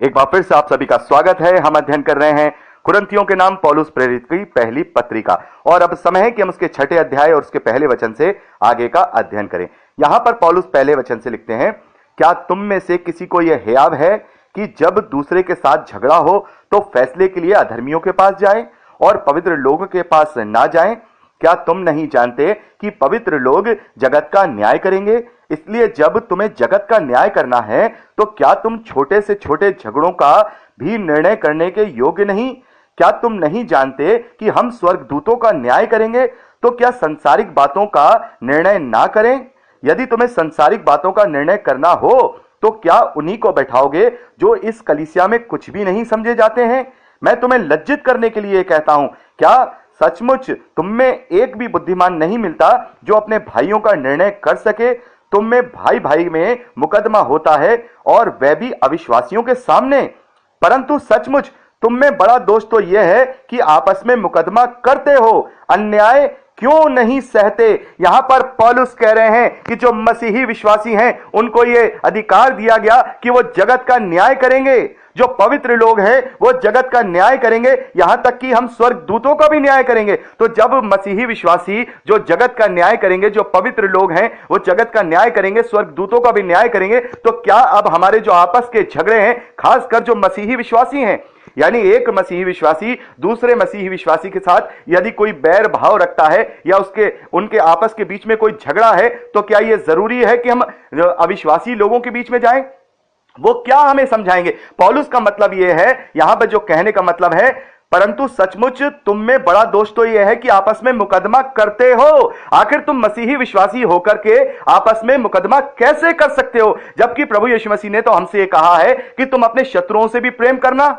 एक बार फिर से आप सभी का स्वागत है। हम अध्ययन कर रहे हैं कुरिन्थियों के नाम पौलुस प्रेरित की पहली पत्रिका, और अब समय है कि हम उसके 6ठे अध्याय और उसके पहले वचन से आगे का अध्ययन करें। यहां पर पौलुस पहले वचन से लिखते हैं, क्या तुम में से किसी को यह हियाव है कि जब दूसरे के साथ झगड़ा हो तो फैसले के लिए अधर्मियों के पास जाए और पवित्र लोगों के पास ना जाएं? क्या तुम नहीं जानते कि पवित्र लोग जगत का न्याय करेंगे? इसलिए जब तुम्हें जगत का न्याय करना है तो क्या तुम छोटे से छोटे झगड़ों का भी निर्णय करने के योग्य नहीं? क्या तुम नहीं जानते कि हम स्वर्गदूतों का न्याय करेंगे? तो क्या संसारिक बातों का निर्णय ना करें? यदि तुम्हें संसारिक बातों का निर्णय करना हो तो क्या उन्हीं को बैठाओगे जो इस कलीसिया में कुछ भी नहीं समझे जाते हैं? मैं तुम्हें लज्जित करने के लिए कहता हूं, क्या सचमुच तुम में एक भी बुद्धिमान नहीं मिलता जो अपने भाइयों का निर्णय कर सके? तुम में भाई भाई में मुकदमा होता है और वह भी अविश्वासियों के सामने। परंतु सचमुच तुम में बड़ा दोष तो यह है कि आपस में मुकदमा करते हो, अन्याय क्यों नहीं सहते? यहां पर पौलुस कह रहे हैं कि जो मसीही विश्वासी हैं उनको यह अधिकार दिया गया कि वो जगत का न्याय करेंगे। जो पवित्र लोग हैं वो जगत का न्याय करेंगे, यहां तक कि हम स्वर्गदूतों का भी न्याय करेंगे। तो जब मसीही विश्वासी जो जगत का न्याय करेंगे, जो पवित्र लोग हैं वो जगत का न्याय करेंगे, स्वर्गदूतों का भी न्याय करेंगे, तो क्या अब हमारे जो आपस के झगड़े हैं, खासकर जो मसीही विश्वासी हैं, यानी एक मसीही विश्वासी दूसरे मसीही विश्वासी के साथ यदि कोई बैर भाव रखता है या उनके आपस के बीच में कोई झगड़ा है, तो क्या यह जरूरी है कि हम अविश्वासी लोगों के बीच में जाएं? वो क्या हमें समझाएंगे? पौलुस का मतलब यह है, यहां पर जो कहने का मतलब है, परंतु सचमुच तुम में बड़ा दोष तो यह है कि आपस में मुकदमा करते हो। आखिर तुम मसीही विश्वासी होकर के आपस में मुकदमा कैसे कर सकते हो, जबकि प्रभु यीशु मसीह ने तो हमसे यह कहा है कि तुम अपने शत्रुओं से भी प्रेम करना।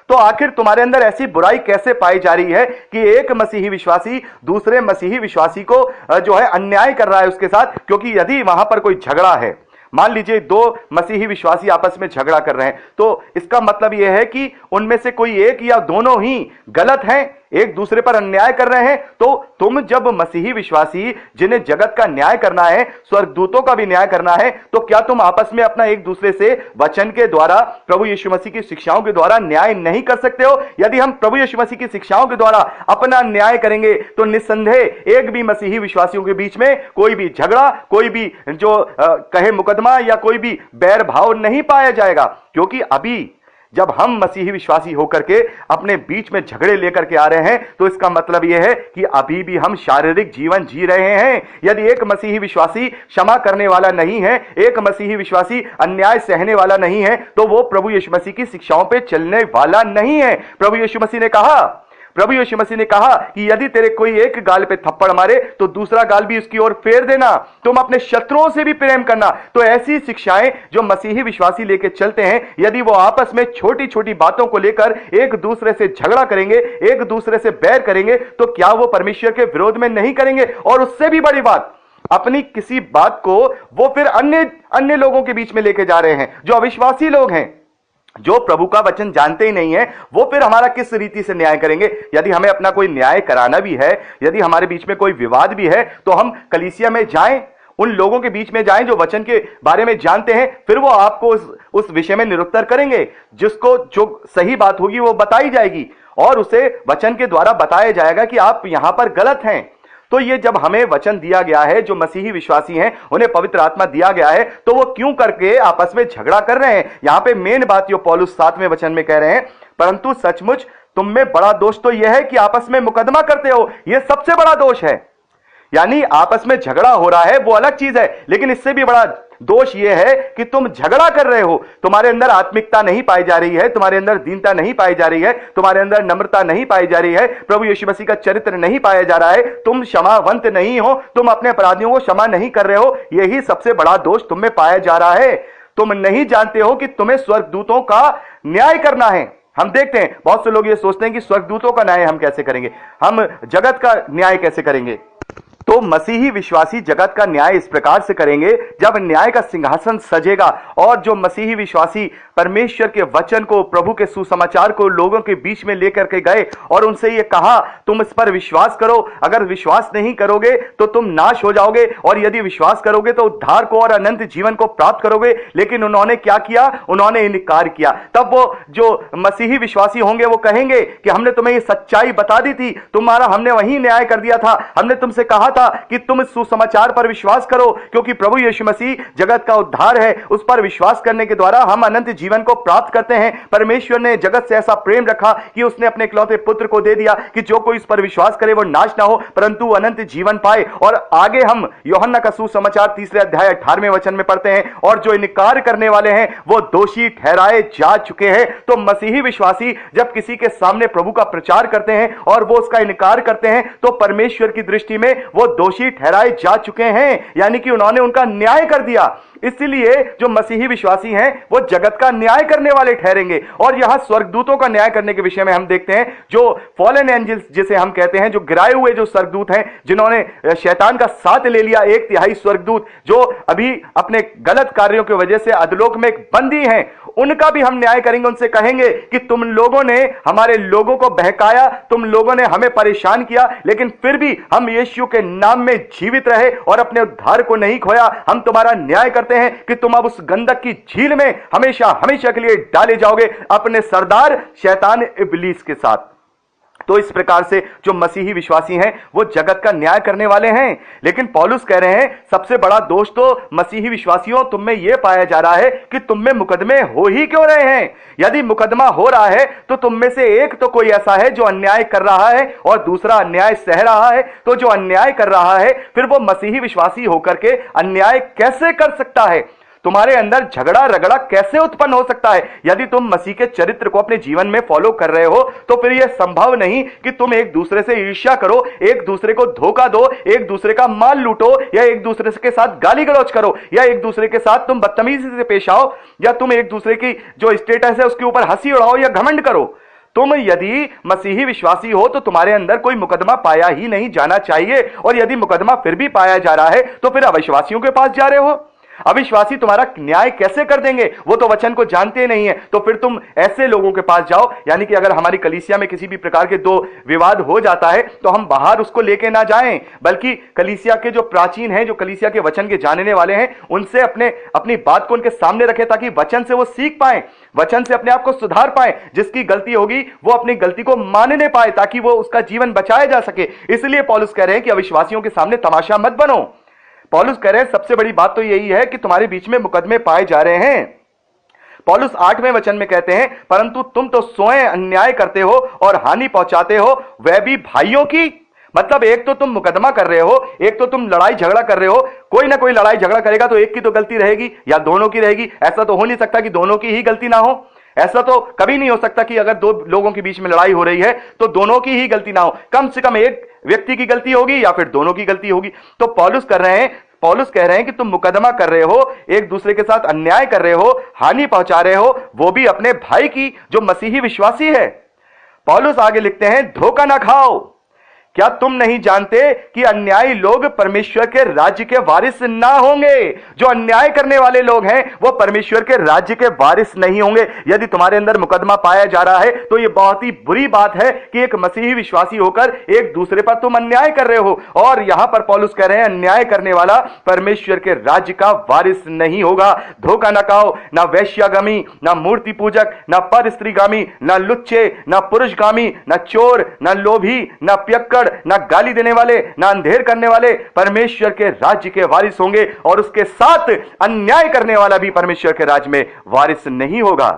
तो आखिर तुम्हारे अंदर ऐसी बुराई कैसे पाई जा रही है कि एक मसीही विश्वासी दूसरे मसीही विश्वासी को जो है अन्याय कर रहा है उसके साथ? क्योंकि यदि वहां पर कोई झगड़ा है, मान लीजिए दो मसीही विश्वासी आपस में झगड़ा कर रहे हैं, तो इसका मतलब यह है कि उनमें से कोई एक या दोनों ही गलत हैं, एक दूसरे पर अन्याय कर रहे हैं। तो तुम जब मसीही विश्वासी जिन्हें जगत का न्याय करना है, स्वर्गदूतों का भी न्याय करना है, तो क्या तुम आपस में अपना एक दूसरे से वचन के द्वारा, प्रभु यीशु मसीह की शिक्षाओं के द्वारा न्याय नहीं कर सकते हो? यदि हम प्रभु यीशु मसीह की शिक्षाओं के द्वारा अपना न्याय करेंगे तो निस्संदेह एक भी मसीही विश्वासियों के बीच में कोई भी झगड़ा, कोई भी जो कहे मुकदमा या कोई भी बैर भाव नहीं पाया जाएगा। क्योंकि अभी जब हम मसीही विश्वासी होकर के अपने बीच में झगड़े लेकर के आ रहे हैं, तो इसका मतलब यह है कि अभी भी हम शारीरिक जीवन जी रहे हैं। यदि एक मसीही विश्वासी क्षमा करने वाला नहीं है, एक मसीही विश्वासी अन्याय सहने वाला नहीं है, तो वो प्रभु यीशु मसीह की शिक्षाओं पे चलने वाला नहीं है। प्रभु यीशु मसीह ने कहा कि यदि तेरे कोई एक गाल पे थप्पड़ मारे तो दूसरा गाल भी उसकी ओर फेर देना, तुम अपने शत्रुओं से भी प्रेम करना। तो ऐसी शिक्षाएं जो मसीही विश्वासी लेके चलते हैं, यदि वो आपस में छोटी छोटी बातों को लेकर एक दूसरे से झगड़ा करेंगे, एक दूसरे से बैर करेंगे, तो क्या वो परमेश्वर के विरोध में नहीं करेंगे? और उससे भी बड़ी बात, अपनी किसी बात को वो फिर अन्य लोगों के बीच में लेके जा रहे हैं, जो अविश्वासी लोग हैं, जो प्रभु का वचन जानते ही नहीं है, वो फिर हमारा किस रीति से न्याय करेंगे? यदि हमें अपना कोई न्याय कराना भी है, यदि हमारे बीच में कोई विवाद भी है, तो हम कलीसिया में जाएं, उन लोगों के बीच में जाएं जो वचन के बारे में जानते हैं, फिर वो आपको उस विषय में निरुत्तर करेंगे। जिसको जो सही बात होगी वो बताई जाएगी और उसे वचन के द्वारा बताया जाएगा कि आप यहां पर गलत हैं। तो ये जब हमें वचन दिया गया है, जो मसीही विश्वासी हैं उन्हें पवित्र आत्मा दिया गया है, तो वो क्यों करके आपस में झगड़ा कर रहे हैं? यहां पे मेन बात जो पौलुस 7वें वचन में कह रहे हैं, परंतु सचमुच तुम में बड़ा दोष तो यह है कि आपस में मुकदमा करते हो। यह सबसे बड़ा दोष है। यानी आपस में झगड़ा हो रहा है वो अलग चीज है, लेकिन इससे भी बड़ा दोष यह है कि तुम झगड़ा कर रहे हो, तुम्हारे अंदर आत्मिकता नहीं पाई जा रही है, तुम्हारे अंदर दीनता नहीं पाई जा रही है, तुम्हारे अंदर नम्रता नहीं पाई जा रही है, प्रभु यीशु मसीह का चरित्र नहीं पाया जा रहा है, तुम क्षमावंत नहीं हो, तुम अपने अपराधियों को क्षमा नहीं कर रहे हो। यही सबसे बड़ा दोष तुम में पाया जा रहा है। तुम नहीं जानते हो कि तुम्हें स्वर्गदूतों का न्याय करना है। हम देखते हैं बहुत से लोग ये सोचते हैं कि स्वर्गदूतों का न्याय हम कैसे करेंगे, हम जगत का न्याय कैसे करेंगे? तो मसीही विश्वासी जगत का न्याय इस प्रकार से करेंगे, जब न्याय का सिंहासन सजेगा और जो मसीही विश्वासी परमेश्वर के वचन को, प्रभु के सुसमाचार को लोगों के बीच में लेकर के गए और उनसे ये कहा, तुम इस पर विश्वास करो, अगर विश्वास नहीं करोगे तो तुम नाश हो जाओगे, और यदि विश्वास करोगे तो उद्धार को और अनंत जीवन को प्राप्त करोगे। लेकिन उन्होंने क्या किया? उन्होंने इनकार किया। तब वो जो मसीही विश्वासी होंगे वो कहेंगे कि हमने तुम्हें ये सच्चाई बता दी थी, तुम्हारा हमने वही न्याय कर दिया था, हमने तुमसे कहा था कि तुम इस सुसमाचार पर विश्वास करो, क्योंकि प्रभु यीशु मसीह जगत का उद्धार है, उस पर विश्वास करने के द्वारा हम अनंत जीवन को प्राप्त करते हैं। परमेश्वर ने जगत से ऐसा प्रेम रखा कि उसने अपने इकलौते पुत्र को दे दिया कि जो कोई इस पर विश्वास करे वो नाश ना हो परंतु अनंत जीवन पाए। और आगे हम यूहन्ना का सुसमाचार 3 अध्याय 18वें वचन में पढ़ते हैं, और जो इनकार करने वाले हैं वो दोषी ठहराए जा चुके हैं। तो मसीही विश्वासी जब किसी के सामने प्रभु का प्रचार करते हैं और वो उसका इनकार करते हैं तो परमेश्वर की दृष्टि में वो दोषी ठहराए जा चुके हैं, यानी कि उन्होंने उनका न्याय कर दिया। इसलिए जो मसीही विश्वासी हैं वो जगत का न्याय करने वाले ठहरेंगे। और यहां स्वर्गदूतों का न्याय करने के विषय में हम देखते हैं, जो फॉलन एंजल्स जिसे हम कहते हैं, जो गिराए हुए जो स्वर्गदूत हैं, जिन्होंने शैतान का साथ ले लिया, 1/3 स्वर्गदूत जो अभी अपने गलत कार्यों की वजह से अधोलोक में बंदी हैं, उनका भी हम न्याय करेंगे। उनसे कहेंगे कि तुम लोगों ने हमारे लोगों को बहकाया, तुम लोगों ने हमें परेशान किया, लेकिन फिर भी हम यीशु के नाम में जीवित रहे और अपने उद्धार को नहीं खोया। हम तुम्हारा न्याय करते हैं कि तुम अब उस गंधक की झील में हमेशा हमेशा के लिए डाले जाओगे अपने सरदार शैतान इब्लीस के साथ। तो इस प्रकार से जो मसीही विश्वासी हैं वो जगत का न्याय करने वाले हैं। लेकिन पौलुस कह रहे हैं सबसे बड़ा दोष तो मसीही विश्वासियों तुम में यह पाया जा रहा है कि तुम में मुकदमे हो ही क्यों रहे हैं। यदि मुकदमा हो रहा है तो तुम में से एक तो कोई ऐसा है जो अन्याय कर रहा है और दूसरा अन्याय सह रहा है। तो जो अन्याय कर रहा है फिर वो मसीही विश्वासी होकर के अन्याय कैसे कर सकता है? तुम्हारे अंदर झगड़ा रगड़ा कैसे उत्पन्न हो सकता है? यदि तुम मसीह के चरित्र को अपने जीवन में फॉलो कर रहे हो तो फिर यह संभव नहीं कि तुम एक दूसरे से ईर्ष्या करो, एक दूसरे को धोखा दो, एक दूसरे का माल लूटो, या एक दूसरे के साथ गाली गलौज करो, या एक दूसरे के साथ तुम बदतमीजी से पेश आओ, या तुम एक दूसरे की जो स्टेटस है उसके ऊपर हंसी उड़ाओ या घमंड करो। तुम यदि मसीही विश्वासी हो तो तुम्हारे अंदर कोई मुकदमा पाया ही नहीं जाना चाहिए। और यदि मुकदमा फिर भी पाया जा रहा है तो फिर अविश्वासियों के पास जा रहे हो। अविश्वासी तुम्हारा न्याय कैसे कर देंगे? वो तो वचन को जानते नहीं है। तो फिर तुम ऐसे लोगों के पास जाओ, यानी कि अगर हमारी कलीसिया में किसी भी प्रकार के दो विवाद हो जाता है तो हम बाहर उसको लेके ना जाएं, बल्कि कलीसिया के जो प्राचीन हैं, जो कलीसिया के वचन के जानने वाले हैं, उनसे अपनी बात को उनके सामने रखें ताकि वचन से वो सीख पाए, वचन से अपने आप को सुधार पाए। जिसकी गलती होगी वो अपनी गलती को मानने पाए ताकि वो उसका जीवन बचाया जा सके। इसलिए पौलुस कह रहे हैं कि अविश्वासियों के सामने तमाशा मत बनो। पौलुस कह रहे हैं सबसे बड़ी बात तो यही है कि तुम्हारे बीच में मुकदमे पाए जा रहे हैं। पौलुस 8वें वचन में कहते हैं, परंतु तुम तो स्वयं अन्याय करते हो और हानि पहुंचाते हो, वह भी भाइयों की। मतलब एक तो तुम मुकदमा कर रहे हो, एक तो तुम लड़ाई झगड़ा कर रहे हो। कोई ना कोई लड़ाई झगड़ा करेगा तो एक की तो गलती रहेगी या दोनों की रहेगी। ऐसा तो हो नहीं सकता कि दोनों की ही गलती ना हो। ऐसा तो कभी नहीं हो सकता कि अगर दो लोगों के बीच में लड़ाई हो रही है तो दोनों की ही गलती ना हो। कम से कम एक व्यक्ति की गलती होगी या फिर दोनों की गलती होगी। तो पौलुस कह रहे हैं कि तुम मुकदमा कर रहे हो, एक दूसरे के साथ अन्याय कर रहे हो, हानि पहुंचा रहे हो, वो भी अपने भाई की जो मसीही विश्वासी है। पौलुस आगे लिखते हैं, धोखा ना खाओ। क्या तुम नहीं जानते कि अन्यायी लोग परमेश्वर के राज्य के वारिस ना होंगे? जो अन्याय करने वाले लोग हैं वो परमेश्वर के राज्य के वारिस नहीं होंगे। यदि तुम्हारे अंदर मुकदमा पाया जा रहा है तो यह बहुत ही बुरी बात है कि एक मसीही विश्वासी होकर एक दूसरे पर तुम अन्याय कर रहे हो। और यहां पर पौलुस कह रहे हैं अन्याय करने वाला परमेश्वर के राज्य का वारिस नहीं होगा। धोखा न खाओ, ना वैश्यागामी, ना मूर्ति पूजक, ना पर स्त्रीगामी, ना लुच्चे, ना पुरुषगामी, ना चोर, ना लोभी, ना पियक्कड़, ना गाली देने वाले, ना अंधेर करने वाले परमेश्वर के राज्य के वारिस होंगे। और उसके साथ अन्याय करने वाला भी परमेश्वर के राज्य में वारिस नहीं होगा।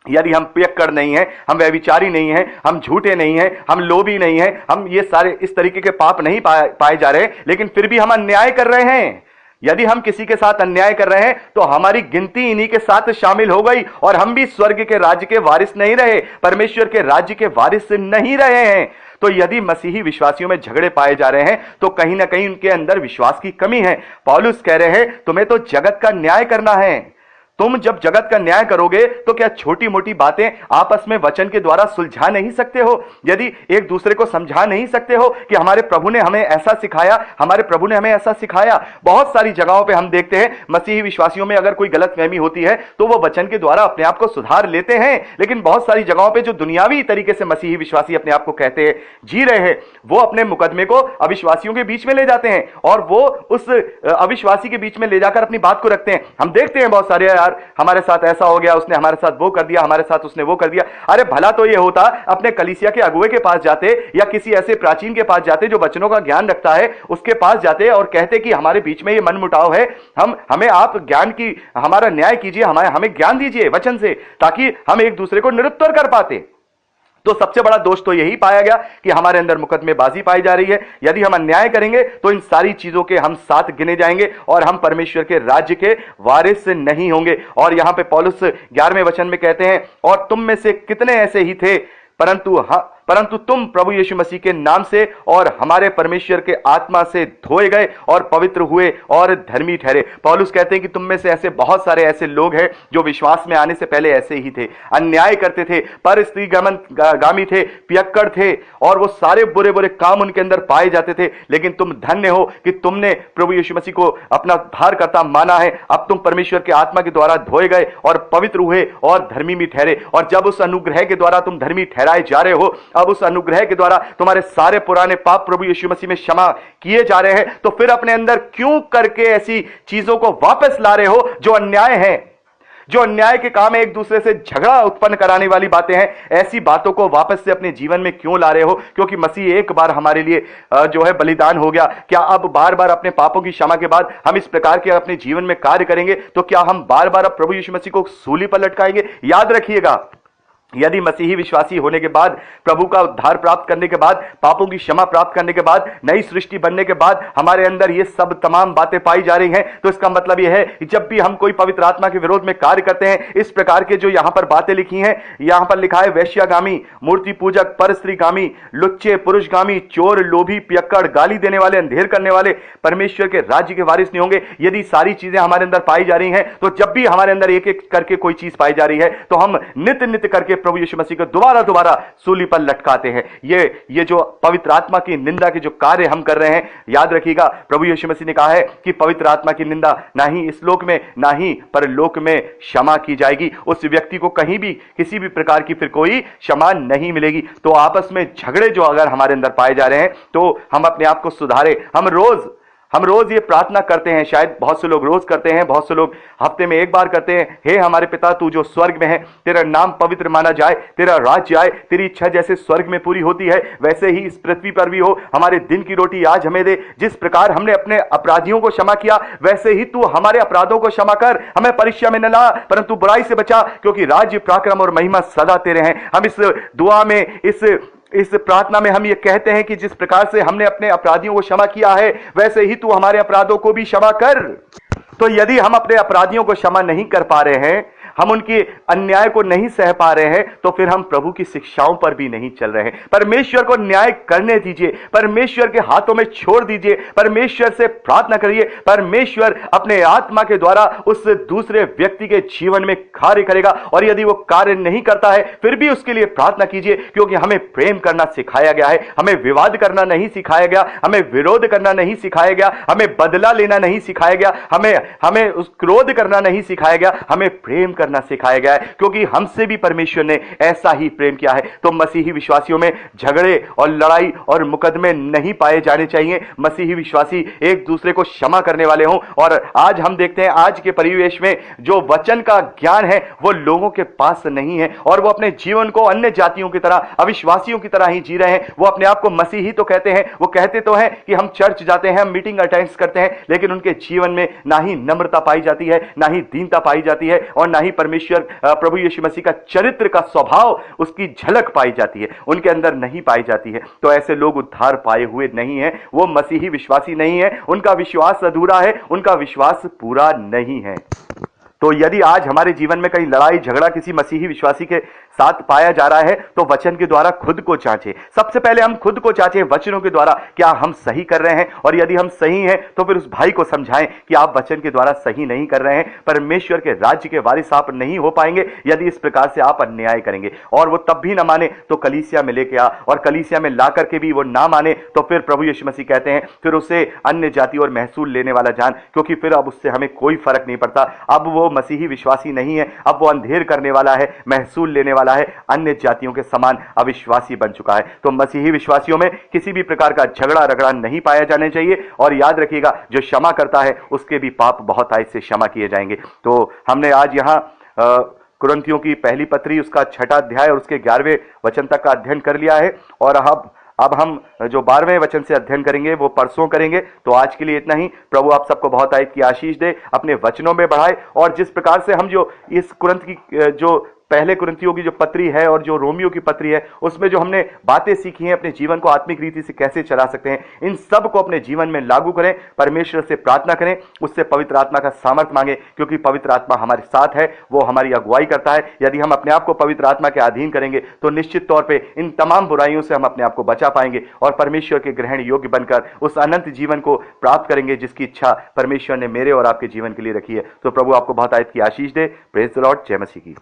यदि हम पियक्कड़ नहीं हैं, हम व्यभिचारी नहीं हैं, हम झूठे नहीं हैं, हम लोभी नहीं हैं, हम ये सारे इस तरीके के पाप नहीं पाए जा रहे, लेकिन फिर भी हम अन्याय कर रहे हैं। यदि हम किसी के साथ अन्याय कर रहे हैं तो हमारी गिनती इन्हीं के साथ शामिल हो गई और हम भी स्वर्ग के राज्य के वारिस नहीं रहे, परमेश्वर के राज्य के वारिस नहीं रहे हैं। तो यदि मसीही विश्वासियों में झगड़े पाए जा रहे हैं तो कहीं ना कहीं उनके अंदर विश्वास की कमी है। पौलुस कह रहे हैं तुम्हें तो जगत का न्याय करना है, तुम जब जगत का न्याय करोगे तो क्या छोटी मोटी बातें आपस में वचन के द्वारा सुलझा नहीं सकते हो? यदि एक दूसरे को समझा नहीं सकते हो कि हमारे प्रभु ने हमें ऐसा सिखाया, हमारे प्रभु ने हमें ऐसा सिखाया? बहुत सारी जगहों पे हम देखते हैं मसीही विश्वासियों में अगर कोई गलतफहमी होती है तो वो वचन के द्वारा अपने आप को सुधार लेते हैं, लेकिन बहुत सारी जगहों पे जो दुनियावी तरीके से मसीही विश्वासी अपने आप को कहते हैं, जी रहे हैं, वो अपने मुकदमे को अविश्वासियों के बीच में ले जाते हैं और वो उस अविश्वासी के बीच में ले जाकर अपनी बात को रखते हैं। हम देखते हैं बहुत सारे, यार हमारे साथ ऐसा हो गया, उसने हमारे साथ वो कर दिया, हमारे साथ उसने वो कर दिया। अरे भला तो ये होता अपने कलीसिया के अगुवे के पास जाते या किसी ऐसे प्राचीन के पास जाते जो वचनों का ज्ञान रखता है, उसके पास जाते और कहते कि हमारे बीच में ये मनमुटाव है, हमें आप ज्ञान की, हमारा न्याय कीजिए, हमें ज्ञान दीजिए वचन से, ताकि हम एक दूसरे को निरुत्तर कर पाते। तो सबसे बड़ा दोष तो यही पाया गया कि हमारे अंदर मुकदमेबाजी पाई जा रही है। यदि हम अन्याय करेंगे तो इन सारी चीजों के हम साथ गिने जाएंगे और हम परमेश्वर के राज्य के वारिस नहीं होंगे। और यहां पे पौलुस 11वें वचन में कहते हैं, और तुम में से कितने ऐसे ही थे, परंतु तुम प्रभु यीशु मसीह के नाम से और हमारे परमेश्वर के आत्मा से धोए गए और पवित्र हुए और धर्मी ठहरे। पौलुस कहते हैं कि तुम में से ऐसे बहुत सारे ऐसे लोग हैं जो विश्वास में आने से पहले ऐसे ही थे, अन्याय करते थे, पर स्त्री गामी थे, पियक्कड़ थे और वो सारे बुरे बुरे काम उनके अंदर पाए जाते थे। लेकिन तुम धन्य हो कि तुमने प्रभु यीशु मसीह को अपना उद्धारकर्ता माना है। अब तुम परमेश्वर के आत्मा के द्वारा धोए गए और पवित्र हुए और धर्मी भी ठहरे। और जब उस अनुग्रह के द्वारा तुम धर्मी ठहराए जा रहे हो, अब उस अनुग्रह के द्वारा तुम्हारे सारे पुराने पाप प्रभु यीशु मसीह में क्षमा किए जा रहे हैं, तो फिर अपने अंदर क्यों करके ऐसी चीजों को वापस ला रहे हो जो अन्याय है, जो अन्याय के काम है, एक दूसरे से झगड़ा उत्पन्न कराने वाली बातें हैं, ऐसी बातों को वापस से अपने जीवन में क्यों ला रहे हो? क्योंकि मसीह एक बार हमारे लिए जो है बलिदान हो गया। क्या अब बार बार अपने पापों की क्षमा के बाद हम इस प्रकार के अपने जीवन में कार्य करेंगे तो क्या हम बार बार अब प्रभु यीशु मसीह को सूली पर लटकाएंगे? याद रखिएगा, यदि मसीही विश्वासी होने के बाद, प्रभु का उद्धार प्राप्त करने के बाद, पापों की क्षमा प्राप्त करने के बाद, नई सृष्टि बनने के बाद हमारे अंदर ये सब तमाम बातें पाई जा रही हैं, तो इसका मतलब यह है कि जब भी हम कोई पवित्र आत्मा के विरोध में कार्य करते हैं, इस प्रकार के जो यहां पर बातें लिखी हैं, यहां पर लिखा है वेश्यागामी, मूर्ति पूजक, परस्त्रीगामी, लुच्चे, पुरुषगामी, चोर, लोभी, पियक्कड़, गाली देने वाले, अंधेर करने वाले परमेश्वर के राज्य के वारिस नहीं होंगे। यदि सारी चीजें हमारे अंदर पाई जा रही हैं, तो जब भी हमारे अंदर एक एक करके कोई चीज पाई जा रही है, तो हम नित्य नित्य करके प्रभु यीशु मसीह को दोबारा सूली पर लटकाते हैं। ये जो पवित्र आत्मा की निंदा के जो कार्य हम कर रहे हैं, याद रखिएगा, प्रभु यीशु मसीह ने कहा है कि पवित्र आत्मा की निंदा ना ही इस लोक में, ना ही परलोक में क्षमा की जाएगी। उस व्यक्ति को कहीं भी किसी भी प्रकार की फिर कोई क्षमा नहीं मिलेगी। तो आपस में झगड़े जो अगर हमारे अंदर पाए जा रहे हैं, तो हम अपने आप को सुधारें। हम रोज ये प्रार्थना करते हैं, शायद बहुत से लोग रोज करते हैं, बहुत से लोग हफ्ते में एक बार करते हैं, हे हमारे पिता तू जो स्वर्ग में है, तेरा नाम पवित्र माना जाए, तेरा राज्य आए, तेरी इच्छा जैसे स्वर्ग में पूरी होती है वैसे ही इस पृथ्वी पर भी हो। हमारे दिन की रोटी आज हमें दे। जिस प्रकार हमने अपने अपराधियों को क्षमा किया, वैसे ही तू हमारे अपराधों को क्षमा कर। हमें परीक्षा में न ला, परंतु बुराई से बचा, क्योंकि राज्य, पराक्रम और महिमा सदा तेरे हैं। हम इस दुआ में, इस प्रार्थना में हम ये कहते हैं कि जिस प्रकार से हमने अपने अपराधियों को क्षमा किया है, वैसे ही तू हमारे अपराधों को भी क्षमा कर। तो यदि हम अपने अपराधियों को क्षमा नहीं कर पा रहे हैं, हम उनकी अन्याय को नहीं सह पा रहे हैं, तो फिर हम प्रभु की शिक्षाओं पर भी नहीं चल रहे हैं। परमेश्वर को न्याय करने दीजिए, परमेश्वर के हाथों में छोड़ दीजिए, परमेश्वर से प्रार्थना करिए। परमेश्वर अपने आत्मा के द्वारा उस दूसरे व्यक्ति के जीवन में कार्य करेगा। और यदि वो कार्य नहीं करता है, फिर भी उसके लिए प्रार्थना कीजिए, क्योंकि हमें प्रेम करना सिखाया गया है, हमें विवाद करना नहीं सिखाया गया, हमें विरोध करना नहीं सिखाया गया, हमें बदला लेना नहीं सिखाया गया, हमें उस क्रोध करना नहीं सिखाया गया, हमें प्रेम करना सिखाया गया है, क्योंकि हमसे भी परमेश्वर ने ऐसा ही प्रेम किया है। तो मसीही विश्वासियों में झगड़े और लड़ाई और मुकदमे नहीं पाए जाने चाहिए। मसीही विश्वासी एक दूसरे को क्षमा करने वाले हों। और आज हम देखते हैं, आज के परिवेश में जो वचन का ज्ञान है वो लोगों के पास नहीं है, और वो अपने जीवन को अन्य जातियों की तरह, अविश्वासियों की तरह ही जी रहे हैं। वो अपने आप को मसीही तो कहते हैं, वो कहते तो हैं कि हम चर्च जाते हैं, हम मीटिंग अटेंड करते हैं, लेकिन उनके जीवन में ना ही नम्रता पाई जाती है, ना ही दीनता पाई जाती है, और ना ही परमेश्वर प्रभु यीशु मसीह का चरित्र का स्वभाव, उसकी झलक पाई जाती है, उनके अंदर नहीं पाई जाती है। तो ऐसे लोग उद्धार पाए हुए नहीं है, वो मसीही विश्वासी नहीं है, उनका विश्वास अधूरा है, उनका विश्वास पूरा नहीं है। तो यदि आज हमारे जीवन में कहीं लड़ाई झगड़ा किसी मसीही विश्वासी के साथ पाया जा रहा है तो वचन के द्वारा खुद को जांचें। सबसे पहले हम खुद को जांचें वचनों के द्वारा, क्या हम सही कर रहे हैं, और यदि हम सही हैं तो फिर उस भाई को समझाएं कि आप वचन के द्वारा सही नहीं कर रहे हैं, परमेश्वर के राज्य के वारिस आप नहीं हो पाएंगे यदि इस प्रकार से आप अन्याय करेंगे। और वो तब भी ना माने तो कलीसिया में लेके आ, और कलीसिया में ला करके भी वो ना माने तो फिर प्रभु यीशु मसीह कहते हैं फिर उसे अन्य जाति और महसूल लेने वाला जान, क्योंकि फिर अब उससे हमें कोई फर्क नहीं पड़ता। अब वो मसीही विश्वासी नहीं है, अब वो अंधेर करने वाला है, महसूल लेने वाला है, अन्य जातियों के समान अविश्वासी बन चुका है। तो मसीही विश्वासियों में किसी भी प्रकार का झगड़ा रगड़ा नहीं पाया जाना चाहिए। और याद रखिएगा, जो क्षमा करता है उसके भी पाप बहुत आय से क्षमा किए जाएंगे। तो हमने आज यहाँ कुरिन्थियों की पहली पत्री उसका 6वां अध्याय और उसके 11वें वचन तक का अध्ययन कर लिया है, और अब हम जो 12वें वचन से अध्ययन करेंगे वो परसों करेंगे। तो आज के लिए इतना ही। प्रभु आप सबको बहुत आयत की आशीष दे, अपने वचनों में बढ़ाए, और जिस प्रकार से हम जो इस कुरिन्थ की जो पहले कुरिन्थियों की जो पत्री है और जो रोमियो की पत्री है उसमें जो हमने बातें सीखी हैं, अपने जीवन को आत्मिक रीति से कैसे चला सकते हैं, इन सब को अपने जीवन में लागू करें। परमेश्वर से प्रार्थना करें, उससे पवित्र आत्मा का सामर्थ्य मांगे, क्योंकि पवित्र आत्मा हमारे साथ है, वो हमारी अगुवाई करता है। यदि हम अपने आप को पवित्र आत्मा के अधीन करेंगे तो निश्चित तौर पर इन तमाम बुराइयों से हम अपने आप को बचा पाएंगे और परमेश्वर के ग्रहण योग्य बनकर उस अनंत जीवन को प्राप्त करेंगे जिसकी इच्छा परमेश्वर ने मेरे और आपके जीवन के लिए रखी है। तो प्रभु आपको बहुत आयत की आशीष दे। Praise the Lord. जय मसीह की।